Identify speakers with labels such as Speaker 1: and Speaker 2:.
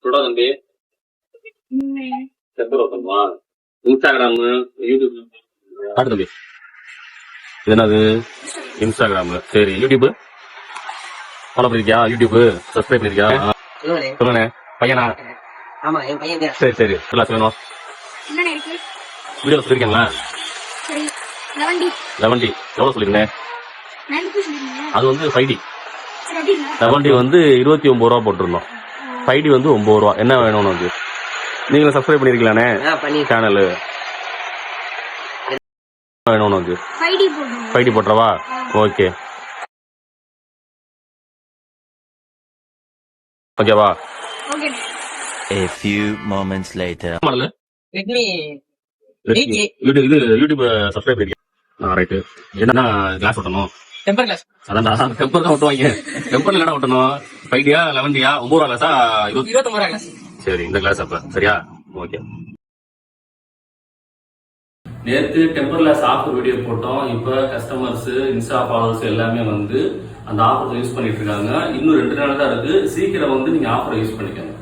Speaker 1: சொல்றா தம்பி. செப்பரோத்தமா Instagram YouTube காட்டு தம்பி. இது என்னது? இன்ஸ்டாகிராம். சரி, யூடியூப் ஃபாலோ பண்ணிருக்கியா? யூடியூப் சப்ஸ்கிரைப் பண்ணிருக்கியா? சொல்லுண்ணே. பையனா?
Speaker 2: ஆமா, என் பையன்.
Speaker 1: சரி சரி, எல்லாம் சொல்லணும். வீடியோ சொல்லிருக்கீங்களா? லெவன்டி எவ்வளவு சொல்லிருந்தேன்? அது வந்து 5D. 70 வந்து 29 ரூபா போட்டிருந்தோம். 5D வந்து 9 ரூபா. என்ன வேணும் உனக்கு? நீங்களும் சப்ஸ்கிரைப் பண்ணிருக்கலானே சேனல்? வேணும் உனக்கு? 5D போட்டுறவா? ஓகே ஓகேவா?
Speaker 3: A few moments later.
Speaker 2: Redmi
Speaker 1: இது யூடியூப் சப்ஸ்கிரைப் பண்ணிருக்கேன். ரைட்டு. என்னன்னா கிளாஸ் ஓட்டணும்.
Speaker 2: Temper glass.
Speaker 1: அதான்டா டெம்பர் தான் ஓட்டுவாங்க. டெம்பர்ல என்னடா ஓட்டணும்? 5Dயா 11Dயா 9 ரூபா கிளாஸா?
Speaker 2: 29 ரூபா கிளாஸ்.
Speaker 1: சரி, இந்த கிளாஸ் அப்ப சரியா? ஓகே. நேற்று டெம்பர்லெஸ் ஆஃபர் வீடியோ போட்டோம். இப்போ கஸ்டமர்ஸ் இன்ஸ்டா ஃபாலோவர்ஸ் எல்லாமே வந்து அந்த ஆஃபர் யூஸ் பண்ணிட்டு இருக்காங்க. இன்னும் 2 நாள் தான் இருக்கு. சீக்கிரம் வந்து நீங்க ஆஃபரை யூஸ் பண்ணிக்கோங்க.